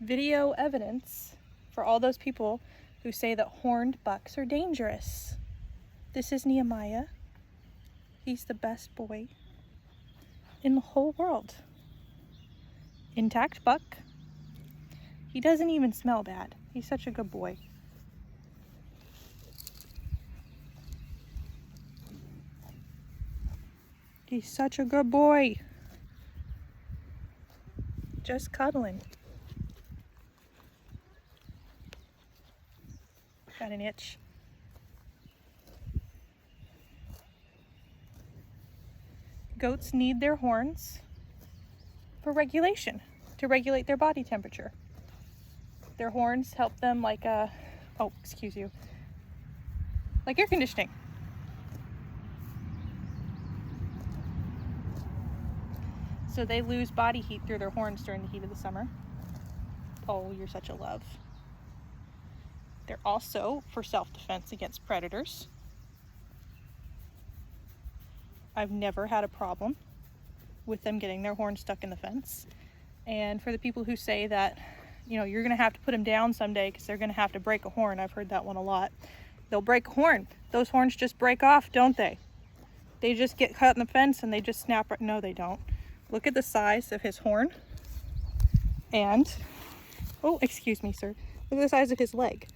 video evidence for all those people who say that horned bucks are dangerous. This is Nehemiah. He's the best boy in the whole world. Intact buck. He doesn't even smell bad. He's such a good boy. He's such a good boy. Just cuddling. Got an itch. Goats need their horns for regulation, to regulate their body temperature. Their horns help them like like air conditioning. So they lose body heat through their horns during the heat of the summer. Oh, you're such a love. They're also for self-defense against predators. I've never had a problem with them getting their horns stuck in the fence. And for the people who say that, you know, you're gonna have to put them down someday because they're gonna have to break a horn, I've heard that one a lot. They'll break a horn. Those horns just break off, don't they? They just get cut in the fence and they just snap right. No, they don't. Look at the size of his horn. And, oh, excuse me, sir. Look at the size of his leg.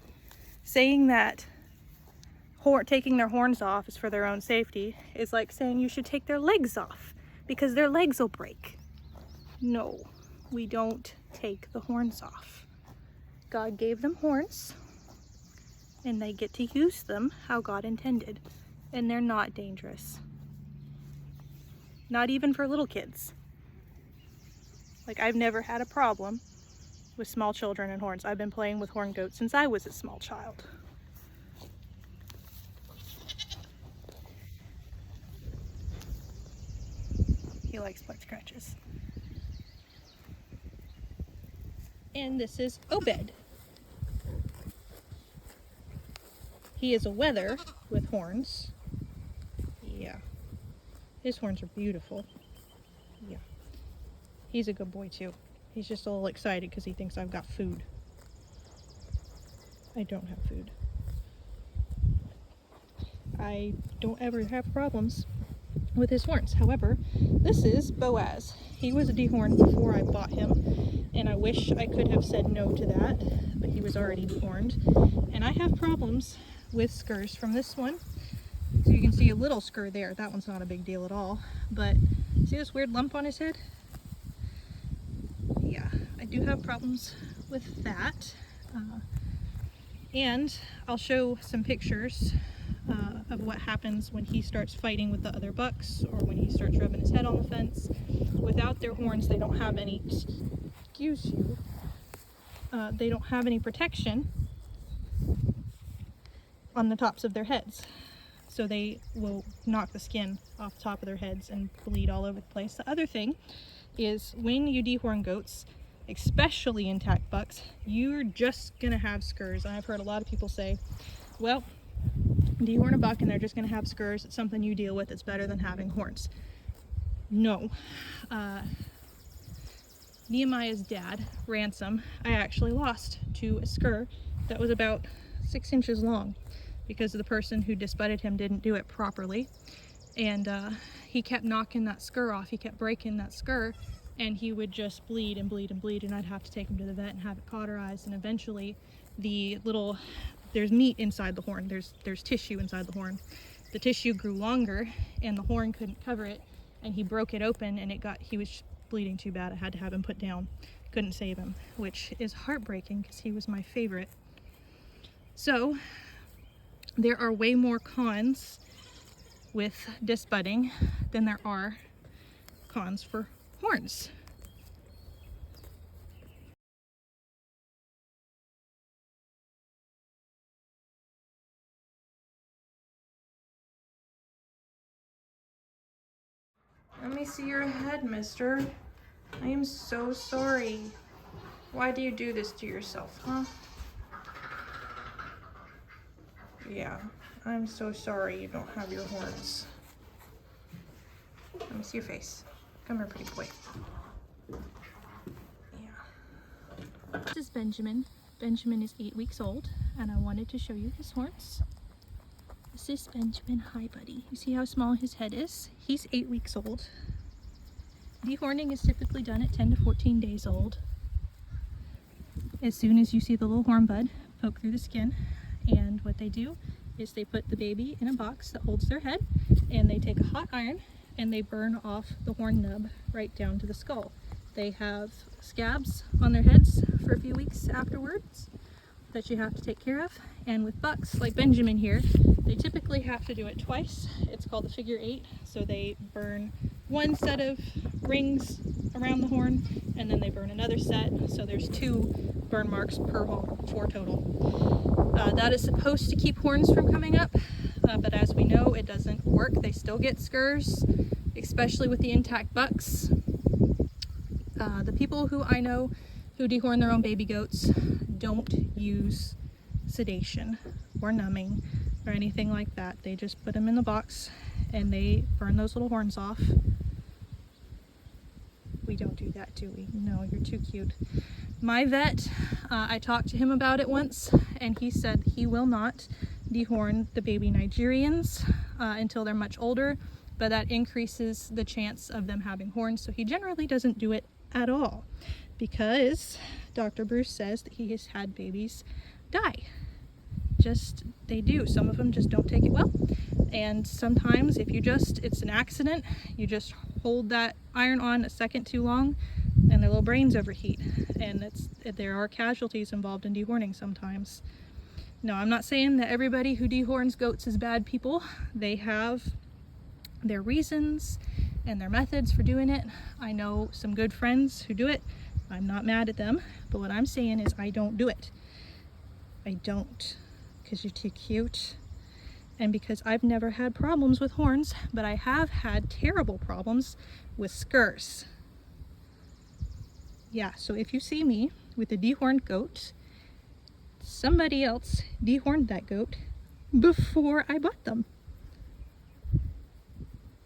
Saying that taking their horns off is for their own safety is like saying you should take their legs off because their legs will break. No, we don't take the horns off. God gave them horns and they get to use them how God intended, and they're not dangerous. Not even for little kids. Like, I've never had a problem with small children and horns. I've been playing with horned goats since I was a small child. He likes butt scratches. And this is Obed. He is a wether with horns. Yeah. His horns are beautiful. Yeah. He's a good boy too. He's just a little excited because he thinks I've got food. I don't have food. I don't ever have problems with his horns. However, this is Boaz. He was a dehorned before I bought him, and I wish I could have said no to that, but he was already dehorned. And I have problems with scurs from this one. So you can see a little scur there. That one's not a big deal at all. But see this weird lump on his head? Yeah, I do have problems with that. And I'll show some pictures of what happens when he starts fighting with the other bucks, or when he starts rubbing his head on the fence. Without their horns, they don't have any, they don't have any protection on the tops of their heads. So they will knock the skin off the top of their heads and bleed all over the place. The other thing is, when you dehorn goats, especially intact bucks, you're just gonna have scurs. And I've heard a lot of people say, well, dehorn a buck and they're just gonna have scurs. It's something you deal with. It's better than having horns. No. Nehemiah's dad, Ransom, I actually lost to a scur that was about 6 inches long because the person who disbudded him didn't do it properly. And he kept knocking that scur off. He kept breaking that scur, and he would just bleed and bleed and bleed, and I'd have to take him to the vet and have it cauterized. And eventually there's meat inside the horn. There's tissue inside the horn. The tissue grew longer and the horn couldn't cover it, and he broke it open, and he was bleeding too bad. I had to have him put down. Couldn't save him, which is heartbreaking because he was my favorite. So there are way more cons with disbudding than there are cons for horns. Let me see your head, mister. I am so sorry. Why do you do this to yourself, huh? Yeah, I'm so sorry you don't have your horns. Let me see your face. Come here, pretty boy. Yeah. This is Benjamin. Benjamin is 8 weeks old, and I wanted to show you his horns. This is Benjamin. Hi, buddy. You see how small his head is? He's 8 weeks old. Dehorning is typically done at 10 to 14 days old. As soon as you see the little horn bud poke through the skin, and what they do is they put the baby in a box that holds their head, and they take a hot iron and they burn off the horn nub right down to the skull. They have scabs on their heads for a few weeks afterwards that you have to take care of. And with bucks like Benjamin here, they typically have to do it twice. It's called the figure 8. So they burn one set of rings around the horn, and then they burn another set. So there's 2 burn marks per horn, 4 total. That is supposed to keep horns from coming up, but as we know, it doesn't work. They still get scurs, especially with the intact bucks. The people who I know who dehorn their own baby goats don't use sedation or numbing or anything like that. They just put them in the box and they burn those little horns off. We don't do that, do we? No, you're too cute. My vet, I talked to him about it once, and he said he will not dehorn the baby Nigerians until they're much older, but that increases the chance of them having horns, so he generally doesn't do it at all, because Dr. Bruce says that he has had babies die. They do. Some of them just don't take it well, and sometimes if it's an accident, you just hold that iron on a second too long and their little brains overheat, and there are casualties involved in dehorning sometimes. No, I'm not saying that everybody who dehorns goats is bad people. They have their reasons and their methods for doing it. I know some good friends who do it. I'm not mad at them, but what I'm saying is I don't do it. I don't, because you're too cute, and because I've never had problems with horns, but I have had terrible problems with scurs. Yeah, so if you see me with a dehorned goat, somebody else dehorned that goat before I bought them.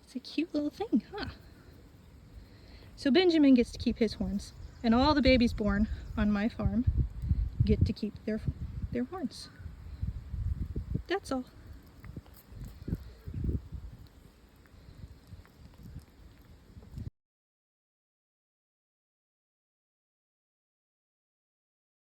It's a cute little thing, huh? So Benjamin gets to keep his horns, and all the babies born on my farm get to keep their horns. That's all.